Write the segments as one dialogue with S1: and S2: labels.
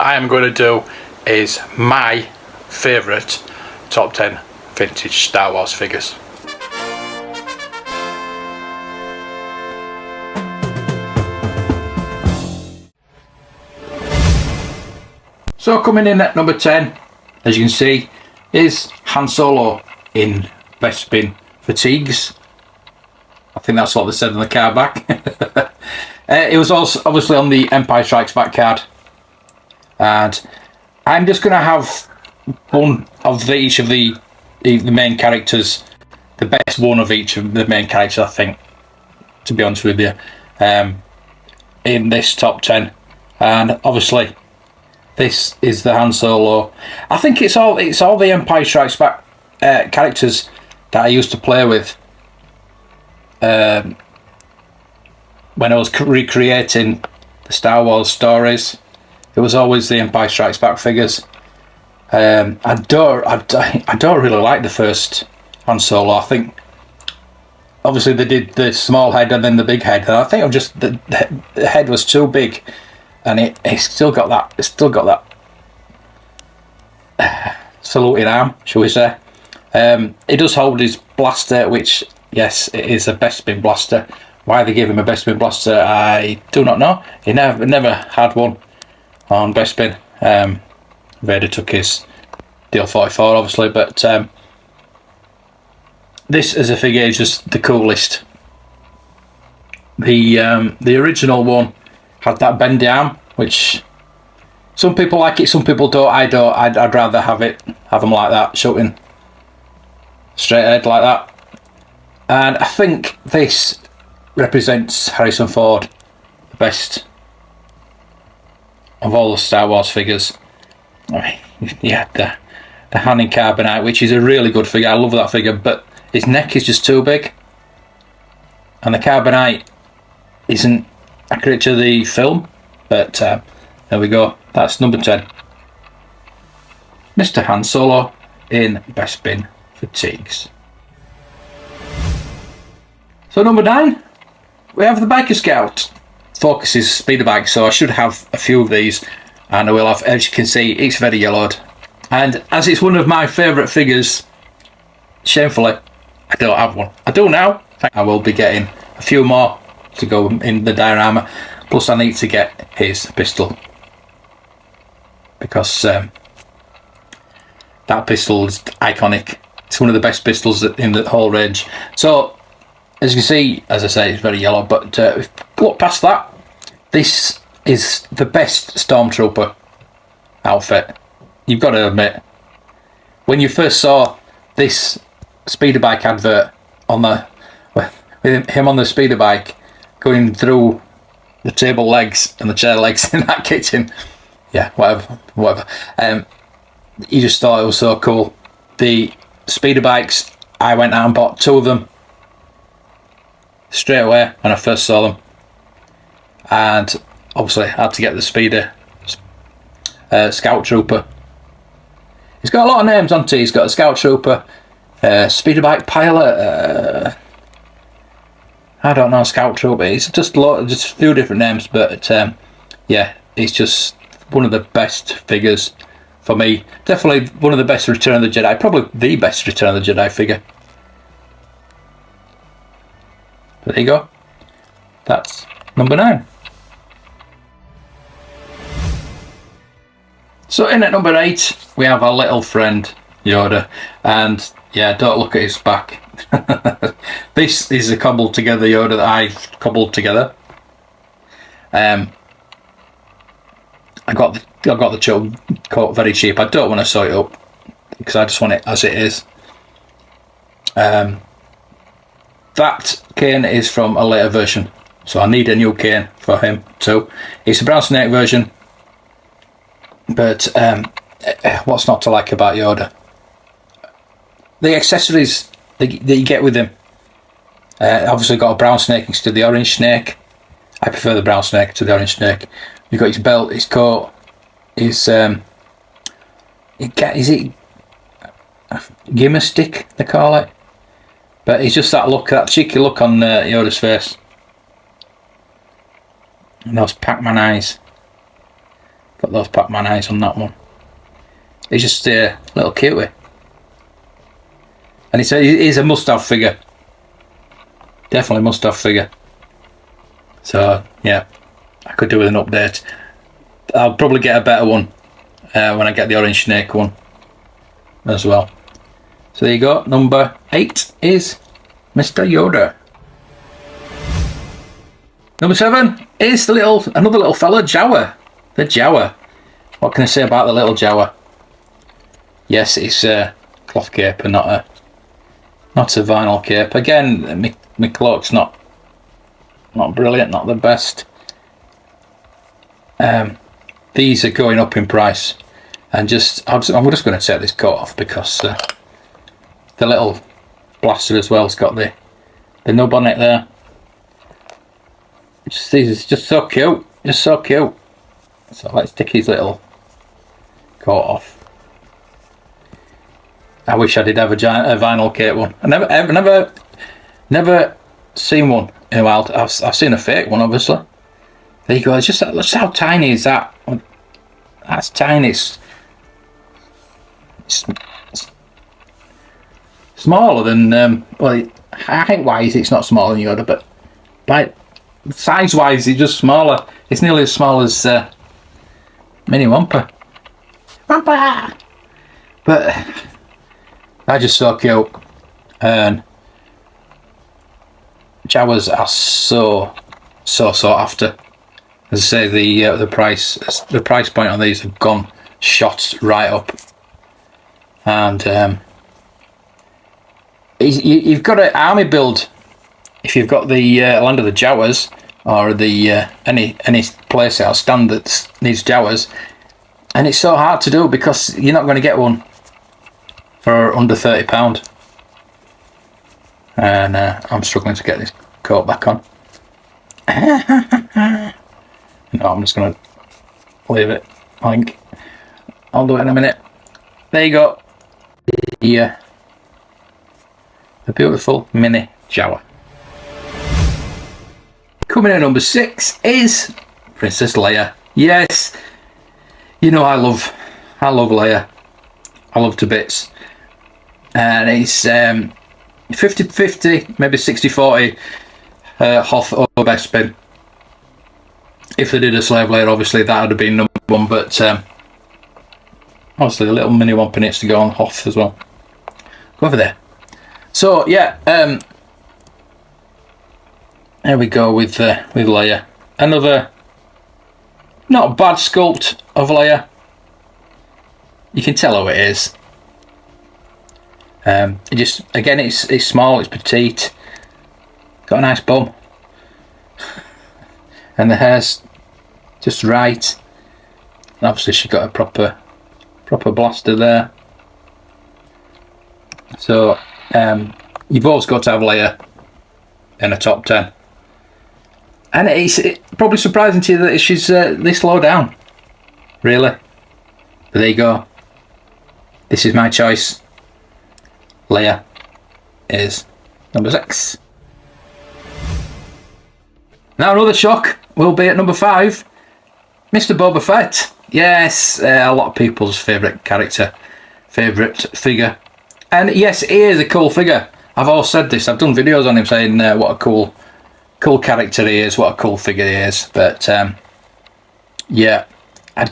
S1: I am going to do is my favourite top 10 vintage Star Wars figures. So coming in at number 10, as you can see, is Han Solo in Bespin fatigues. I think that's what they said on the card back. It was also obviously on the Empire Strikes Back card. And I'm just going to have one of each of the main characters, the best one of each of the main characters, I think, to be honest with you, in this top 10. And obviously, this is the Han Solo. I think it's all the Empire Strikes Back characters that I used to play with when I was recreating the Star Wars stories. It was always the Empire Strikes Back figures. I don't really like the first Han Solo. I think obviously they did the small head and then the big head, and I think the head was too big, and it's still got that. It's still got that saluting arm, shall we say? He does hold his blaster, which yes, it is a Bespin blaster. Why they give him a Bespin blaster, I do not know. He never had one on Bespin. Vader took his DL-44 obviously, but this as a figure is just the coolest. The original one had that bendy arm, which some people like it, some people don't. I don't. I'd rather have them like that, shooting straight ahead like that. And I think this represents Harrison Ford the best of all the Star Wars figures. I mean, yeah, the Han in Carbonite, which is a really good figure. I love that figure, but his neck is just too big, and the Carbonite isn't accurate to the film. But there we go. That's number 10. Mr. Han Solo in Bespin fatigues. So number 9, we have the Biker Scout. Focus is speeder bike, so I should have a few of these, and I will have, as you can see, it's very yellowed. And as it's one of my favourite figures, shamefully, I don't have one. I do now. I will be getting a few more to go in the diorama, plus I need to get his pistol, because that pistol is iconic. It's one of the best pistols in the whole range. So as you can see, as I say, it's very yellow, but look past that. This is the best Stormtrooper outfit. You've got to admit, when you first saw this speeder bike advert on with him on the speeder bike going through the table legs and the chair legs in that kitchen, yeah, whatever. You just thought it was so cool. The speeder bikes, I went out and bought 2 of them straight away when I first saw them, and obviously I had to get the speeder Scout Trooper. He's got a lot of names, hasn't he? He's got a Scout Trooper, speeder bike pilot, I don't know, Scout Trooper. It's just a few different names, but yeah, it's just one of the best figures for me. Definitely one of the best Return of the Jedi, probably the best Return of the Jedi figure. But there you go. That's number 9. So in at number 8, we have our little friend Yoda, and yeah, don't look at his back. This is a cobbled together Yoda that I've cobbled together. I got the choke coat very cheap. I don't want to sew it up because I just want it as it is. That cane is from a later version, so I need a new cane for him too. It's a brown snake version, but what's not to like about Yoda? The accessories that you get with him. Obviously got a brown snake instead of the orange snake. I prefer the brown snake to the orange snake. You've got his belt, his coat, his is it gimmer stick they call it? But it's just that look, that cheeky look on Yoda's face, and those Pac-Man eyes. Got those Pac-Man eyes on that one. He's just a little cutie. And he's a must-have figure. Definitely must-have figure. So, yeah. I could do with an update. I'll probably get a better one when I get the orange snake one as well. So there you go. Number 8 is Mr. Yoda. Number 7 is another little fella, Jawa. The Jawa. What can I say about the little Jawa? Yes, it's a cloth cape and not a vinyl cape. Again, my cloak's not brilliant, not the best. These are going up in price, and I'm just going to take this coat off because the little blaster as well has got the nub on it there. These are just so cute, so let's take his little coat off. I wish I did have a vinyl cape one. I never seen one in a while. I've seen a fake one, obviously. There you go. It's just how tiny is that? That's tiny. It's smaller than well, height wise it's not smaller than Yoda, but like size wise it's just smaller. It's nearly as small as Mini Wampa. But they're just so cute, and Jawas are so sought after. As I say, the price point on these have gone shot right up, and you've got an army build if you've got the Land of the Jawas or the any playset or stand that needs Jawas, and it's so hard to do because you're not going to get one for under £30, and I'm struggling to get this coat back on. No, I'm just going to leave it. I think I'll do it in a minute. There you go. Yeah, the beautiful mini Jawa. Coming in at number 6 is Princess Leia. Yes, you know I love Leia. I love to bits. And it's 50-50, maybe 60-40 Hoth or Bespin. If they did a slave Leia, obviously that would have been number 1, but obviously the little mini Wampa needs to go on Hoth as well. Go over there. So yeah, there we go with Leia. Another not bad sculpt of Leia. You can tell how it is. It's small, it's petite, got a nice bum, and the hair's just right. And obviously she got a proper blaster there. So you've always got to have Leia in a top 10, and it's probably surprising to you that she's this low down, really. But there you go. This is my choice. Leia is number 6. Now another shock will be at number 5, Mr. Boba Fett. Yes, a lot of people's favourite character, favourite figure. And yes, he is a cool figure. I've always said this. I've done videos on him saying what a cool character he is, what a cool figure he is. But yeah, I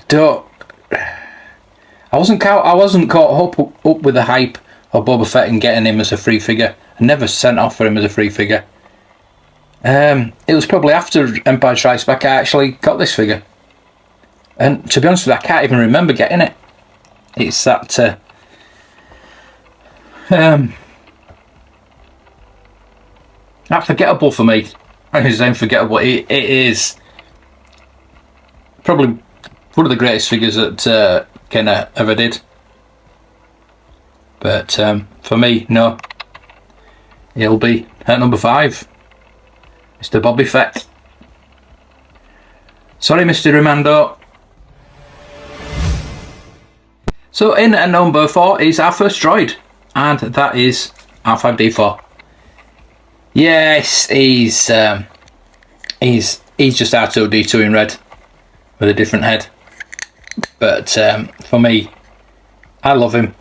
S1: wasn't caught up with the hype of Boba Fett and getting him as a free figure. I never sent off for him as a free figure. It was probably after Empire Strikes Back I actually got this figure. And to be honest with you, I can't even remember getting it. It's that that's forgettable for me. It's unforgettable. It is probably one of the greatest figures that Kenner ever did. But for me, no. He'll be at number 5. Mr. Boba Fett. Sorry, Mr. Remando. So in at number 4 is our first droid, and that is R5D4. Yes, he's just R2D2 in red with a different head. But for me, I love him.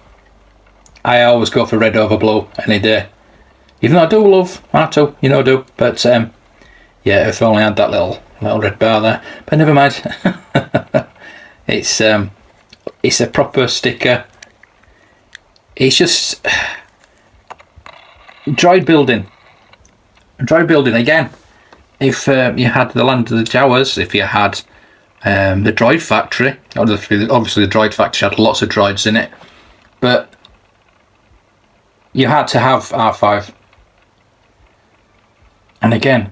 S1: I always go for red over blue any day. Even though I do love R2, you know I do. But yeah, if I only had that little red bar there. But never mind. It's a proper sticker. It's just droid building. Droid building again. If you had the Land of the Jawas, if you had the Droid Factory, obviously the Droid Factory had lots of droids in it, but you had to have R5. And again,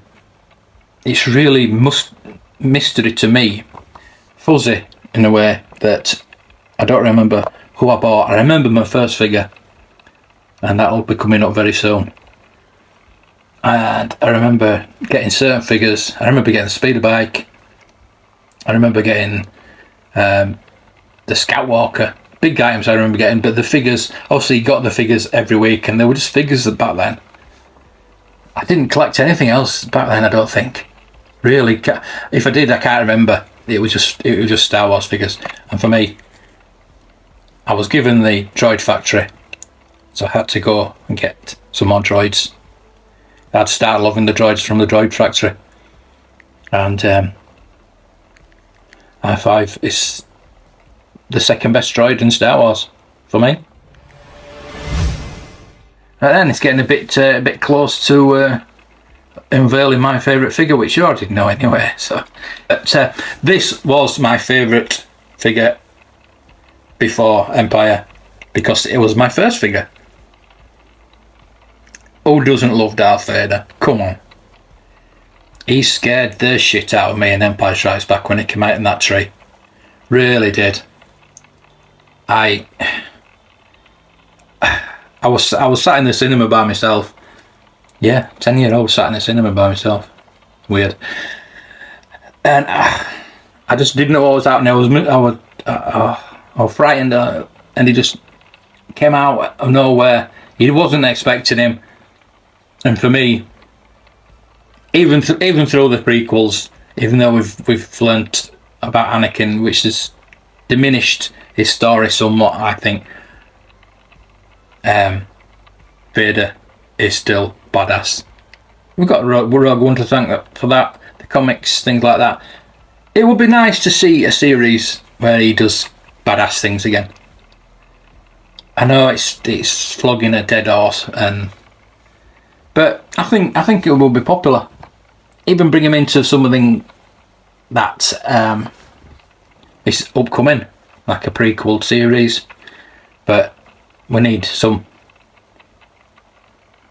S1: it's really mystery to me, fuzzy in a way that I don't remember who I bought. I remember my first figure, and that'll be coming up very soon. And I remember getting certain figures. I remember getting the speeder bike. I remember getting the Scout Walker. Big items I remember getting, but the figures, obviously you got the figures every week, and they were just figures back then. I didn't collect anything else back then, I don't think. Really, if I did, I can't remember. It was just Star Wars figures. And for me, I was given the Droid Factory, so I had to go and get some more droids. I'd start loving the droids from the Droid Factory. And R5 is the second best droid in Star Wars for me. And then it's getting a bit close to unveiling my favourite figure, which you already know anyway. So, but this was my favourite figure before Empire, because it was my first figure. Who doesn't love Darth Vader? Come on. He scared the shit out of me in Empire Strikes Back when it came out in that tree. Really did. I was sat in the cinema by myself. Yeah, 10-year-old sat in the cinema by myself. Weird. And I just didn't know what was happening. I was frightened, and he just came out of nowhere. He wasn't expecting him. And for me, even through the prequels, even though we've learnt about Anakin, which has diminished his story somewhat, I think Vader is still badass. We've got Rogue One to thank for that, the comics, things like that. It would be nice to see a series where he does badass things again. I know it's flogging a dead horse, but I think it will be popular. Even bring him into something that is upcoming, like a prequel series. But we need some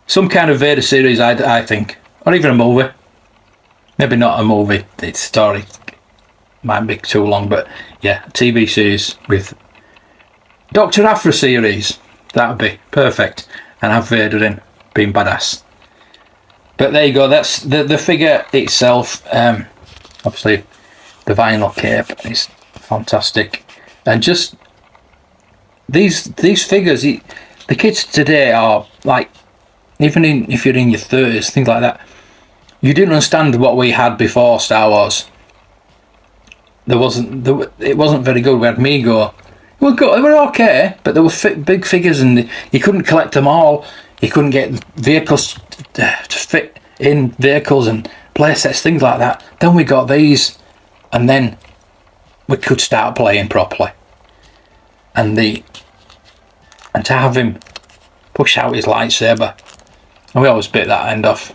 S1: kind of Vader series, I think, or even a movie. Maybe not a movie. Its story might be too long, but yeah, a TV series with Dr. Aphra series. That would be perfect, and have Vader in being badass. But there you go. That's the figure itself. Obviously, the vinyl cape is fantastic, and just these figures. The kids today are like, even if you're in your 30s, things like that, you didn't understand what we had before Star Wars. It wasn't very good. We had Mego. They were okay, but they were big figures, and you couldn't collect them all. You couldn't get vehicles to fit in vehicles and playsets, things like that. Then we got these, and then we could start playing properly. And to have him push out his lightsaber, and we always bit that end off.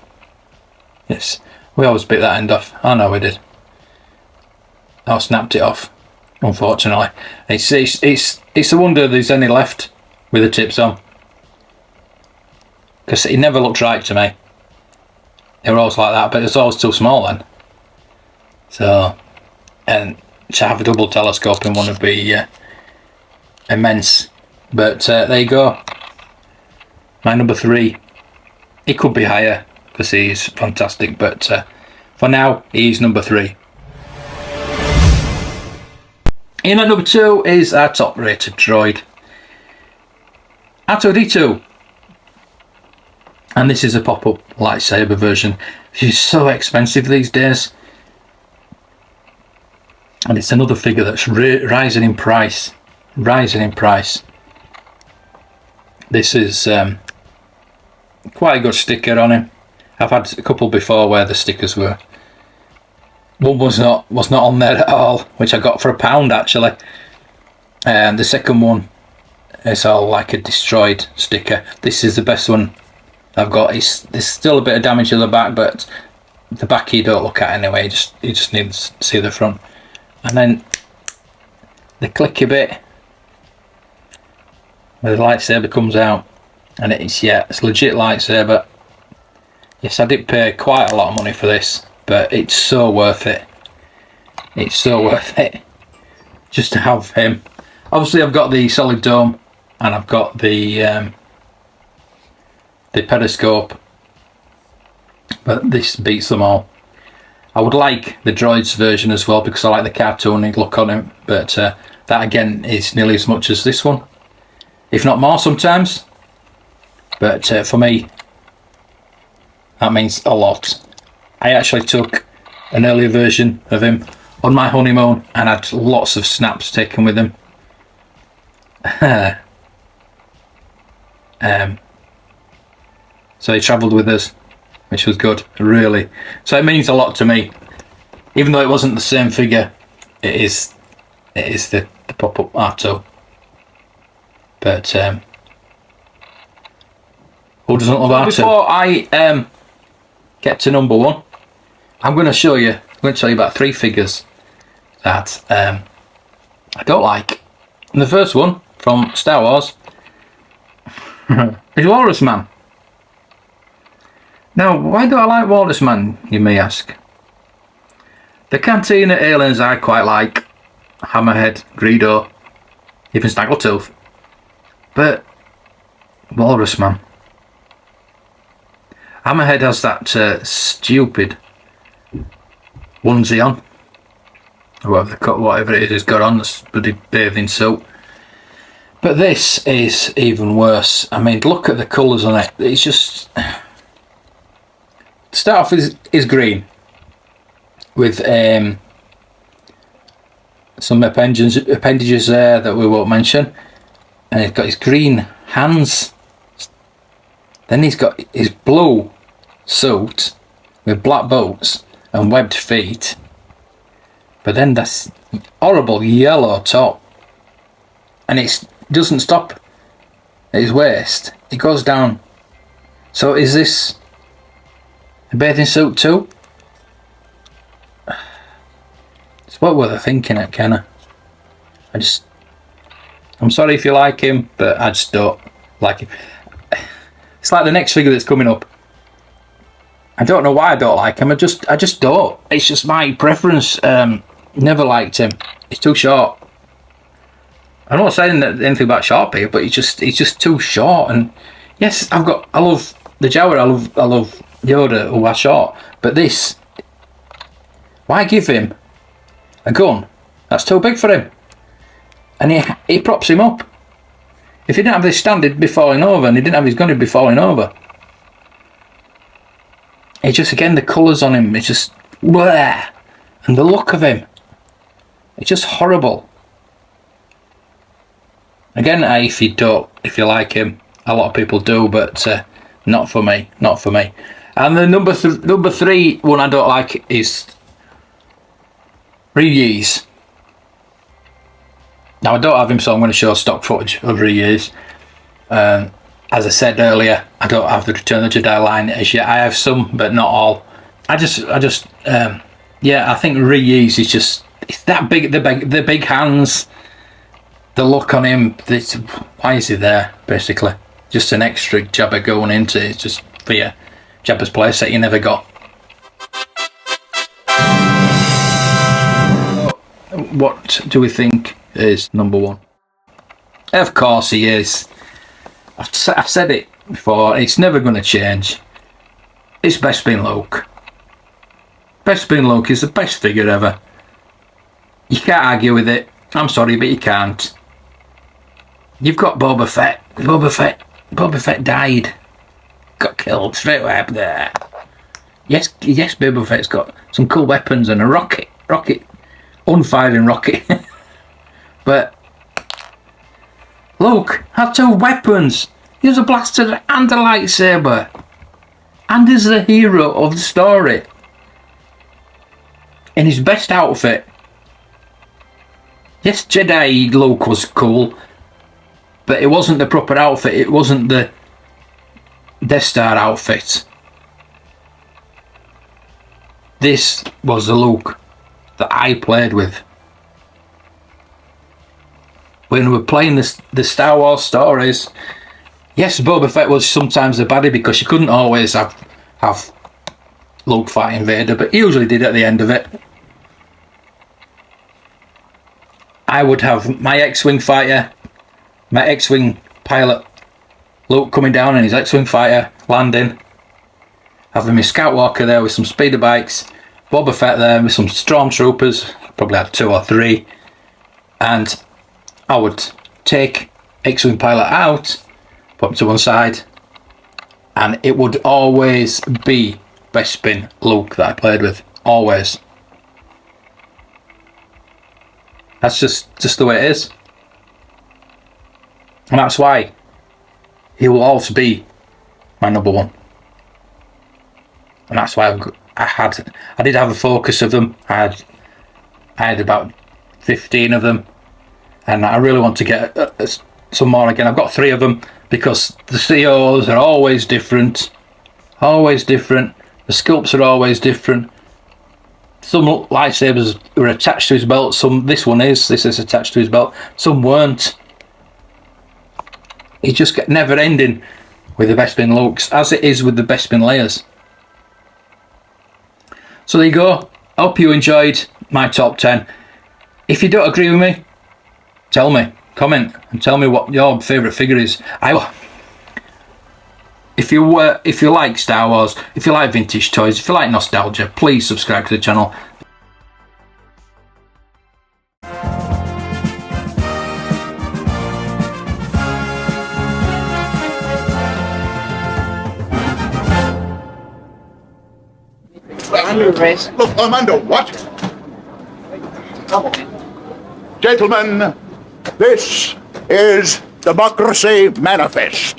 S1: Yes, we always bit that end off. I know we did. I snapped it off, unfortunately. It's a wonder there's any left with the tips on, because it never looked right to me. They were always like that, but it's always too small then. So, and to have a double telescope in one would be immense. But there you go. My number 3. He could be higher because he's fantastic, but for now he's number 3. In at number 2 is our top rated droid, R2-D2. And this is a pop-up lightsaber version. It's so expensive these days. And it's another figure that's rising in price. Rising in price. This is quite a good sticker on him. I've had a couple before where the stickers were... One was not on there at all, which I got for £1 actually. And the second one is all like a destroyed sticker. This is the best one I've got. There's still a bit of damage in the back, but the back you don't look at anyway. You just need to see the front. And then the clicky bit where the lightsaber comes out, and it's legit lightsaber. Yes, I did pay quite a lot of money for this, but it's so worth it. It's so worth it just to have him. Obviously I've got the solid dome, and I've got the periscope, but this beats them all. I would like the droids version as well, because I like the cartoony look on him, but that again is nearly as much as this one, if not more sometimes. But for me, that means a lot. I actually took an earlier version of him on my honeymoon and had lots of snaps taken with him. So he travelled with us, which was good, really. So it means a lot to me. Even though it wasn't the same figure, it is the pop-up R2. But who doesn't love R2? Before I get to number one, I'm going to tell you about 3 figures that I don't like. And the first one from Star Wars is Walrus Man. Now, why do I like Walrus Man, you may ask? The Cantina aliens I quite like. Hammerhead, Greedo, even Snaggletooth. But Walrus Man. Hammerhead has that stupid onesie on. Whatever it is he's got on, this bloody bathing suit. But this is even worse. I mean, look at the colours on it. It's just... Start off is with some appendages there that we won't mention, and he's got his green hands. Then he's got his blue suit with black boots and webbed feet, but then that's horrible yellow top, and it doesn't stop at his waist. It goes down. So is this a bathing suit too? It's what were they thinking at Kenner? I'm sorry if you like him, but I just don't like him. It's like the next figure that's coming up. I don't know why I don't like him. I just don't. It's just my preference. Never liked him. He's too short. I'm not saying that anything about short people, but he's just too short. And yes, I love the Jawa. I love Yoda, who are short, but this, why give him a gun that's too big for him? And he props him up. If he didn't have this stand, he'd be falling over, and he didn't have his gun, he'd be falling over. It's just, again, the colours on him, it's just bleh. And the look of him, it's just horrible. Again, if you like him, a lot of people do, but not for me, not for me. And the number 3 one I don't like is Reese. Now, I don't have him, so I'm going to show stock footage of Reese. As I said earlier, I don't have the Return of the Jedi line as yet. I have some, but not all. I think Reese is just, it's that big, the big hands, the look on him. Why is he there, basically? Just an extra Jabba going into it. It's just for you. Jabba's place that you never got. What do we think is number 1? Of course he is. I've said it before, it's never going to change. It's Bespin Luke. Bespin Luke is the best figure ever. You can't argue with it. I'm sorry, but you can't. You've got Boba Fett. Boba Fett died. Got killed straight away up there. Yes, Boba Fett's got some cool weapons and a rocket unfiring rocket. But Luke had 2 weapons. He has a blaster and a lightsaber. And is the hero of the story. In his best outfit. Yes, Jedi Luke was cool. But it wasn't the proper outfit. It wasn't the Death Star outfit. This was the Luke that I played with. When we were playing the Star Wars stories, yes, Boba Fett was sometimes the baddie because you couldn't always have Luke fighting Vader, but he usually did at the end of it. I would have my X-Wing fighter, my X-Wing pilot, Luke coming down in his X-Wing fighter, landing. Having my Scout Walker there with some speeder bikes, Boba Fett there with some stormtroopers, probably had 2 or 3, and I would take X-Wing pilot out, put him to one side, and it would always be Bespin Luke that I played with, always. That's just the way it is, and that's why he will always be my number 1. And that's why I did have a focus of them. I had about 15 of them, and I really want to get some more again. I've got 3 of them because the COs are always different. Always different. The sculpts are always different. Some lightsabers were attached to his belt. This is attached to his belt. Some weren't. It just get never ending with the Bespin Lukes, as it is with the Bespin Leias. So there you go. I hope you enjoyed my top 10. If you don't agree with me, tell me. Comment and tell me what your favourite figure is. If you like Star Wars, if you like vintage toys, if you like nostalgia, please subscribe to the channel.
S2: Look, I'm under what? Gentlemen, this is Democracy Manifest.